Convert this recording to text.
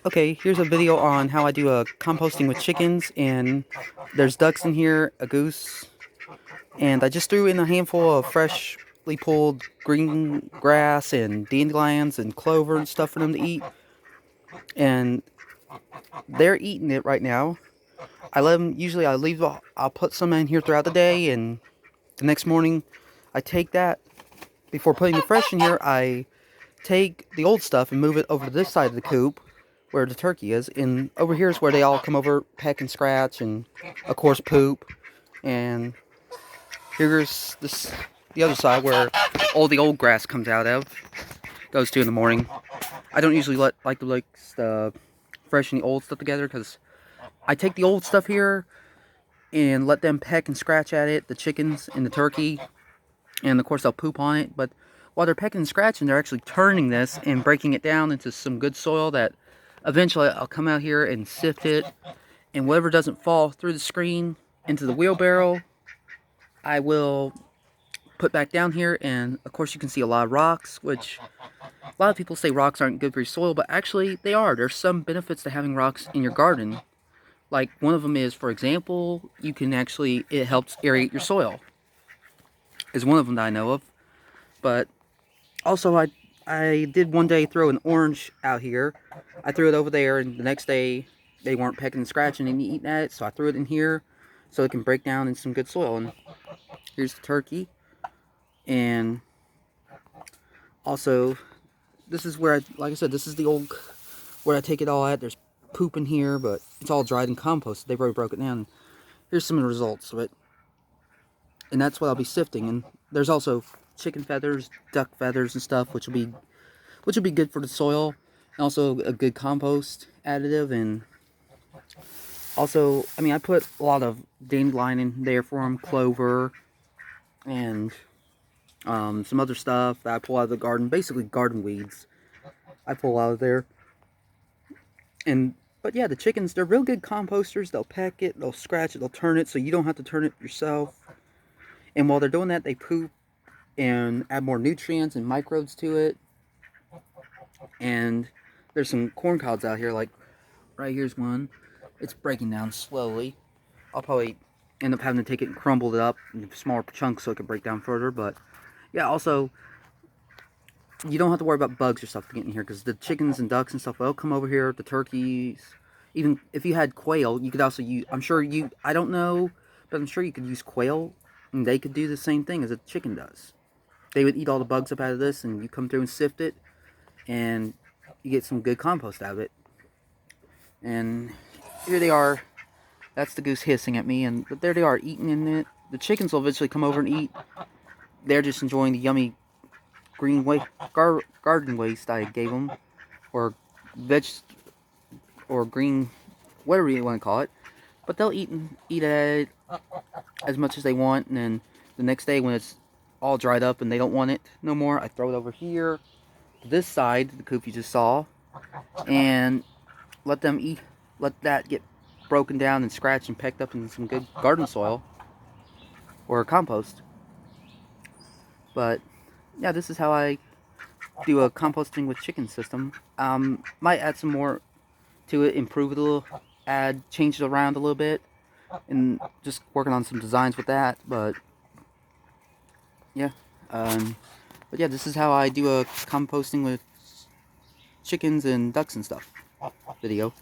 Okay, here's a video on how I do a composting with chickens, and there's ducks in here, a goose, and I just threw in a handful of freshly pulled green grass and dandelions and clover and stuff for them to eat, and they're eating it right now. I let them, usually I'll put some in here throughout the day, and the next morning I take that, before putting the fresh in here, I take the old stuff and move it over to this side of the coop where the turkey is, and over here is where they all come over, peck and scratch, and of course poop. And here's the other side where all the old grass comes out of, goes to in the morning. I don't usually like to mix the fresh and the old stuff together, because I take the old stuff here and let them peck and scratch at it, the chickens and the turkey, and of course they'll poop on it. But while they're pecking and scratching, they're actually turning this and breaking it down into some good soil that eventually I'll come out here and sift it, and whatever doesn't fall through the screen into the wheelbarrow, I will put back down here. And of course you can see a lot of rocks, which a lot of people say rocks aren't good for your soil, but actually they are. There's some benefits to having rocks in your garden. Like one of them is, for example, it helps aerate your soil, is one of them that I know of. But also I did one day throw an orange out here. I threw it over there, and the next day they weren't pecking and scratching and eating at it, so I threw it in here so it can break down in some good soil. And here's the turkey. And also, this is where like I said, this is the old, where I take it all at. There's poop in here, but it's all dried and composted. They've already broke it down. Here's some of the results of it. And that's what I'll be sifting. And there's also chicken feathers, duck feathers and stuff, which will be good for the soil, and also a good compost additive. And also, I mean, I put a lot of dandelion in there for them, clover, and some other stuff that I pull out of the garden, basically garden weeds I pull out of there. But yeah, the chickens, they're real good composters. They'll peck it, they'll scratch it, they'll turn it, so you don't have to turn it yourself. And while they're doing that, they poop and add more nutrients and microbes to it. And there's some corn cobs out here, like right here's one. It's breaking down slowly. I'll probably end up having to take it and crumble it up into smaller chunks so it can break down further. But yeah, also, you don't have to worry about bugs or stuff to get in here, because the chickens and ducks and stuff, they'll come over here, the turkeys. Even if you had quail, you could also use, I don't know, but I'm sure you could use quail, and they could do the same thing as a chicken does. They would eat all the bugs up out of this, and you come through and sift it, and you get some good compost out of it. And here they are. That's the goose hissing at me, and but there they are eating in it. The chickens will eventually come over and eat. They're just enjoying the yummy green garden waste I gave them, or or green, whatever you want to call it. But they'll eat at it as much as they want, and then the next day when it's all dried up and they don't want it no more, I throw it over here to this side, the coop you just saw, and let them eat. Let that get broken down and scratched and pecked up in some good garden soil or compost. But yeah, this is how I do a composting with chicken system. Might add some more to it, improve it a little, change it around a little bit, and just working on some designs with that. But yeah, this is how I do a composting with chickens and ducks and stuff video.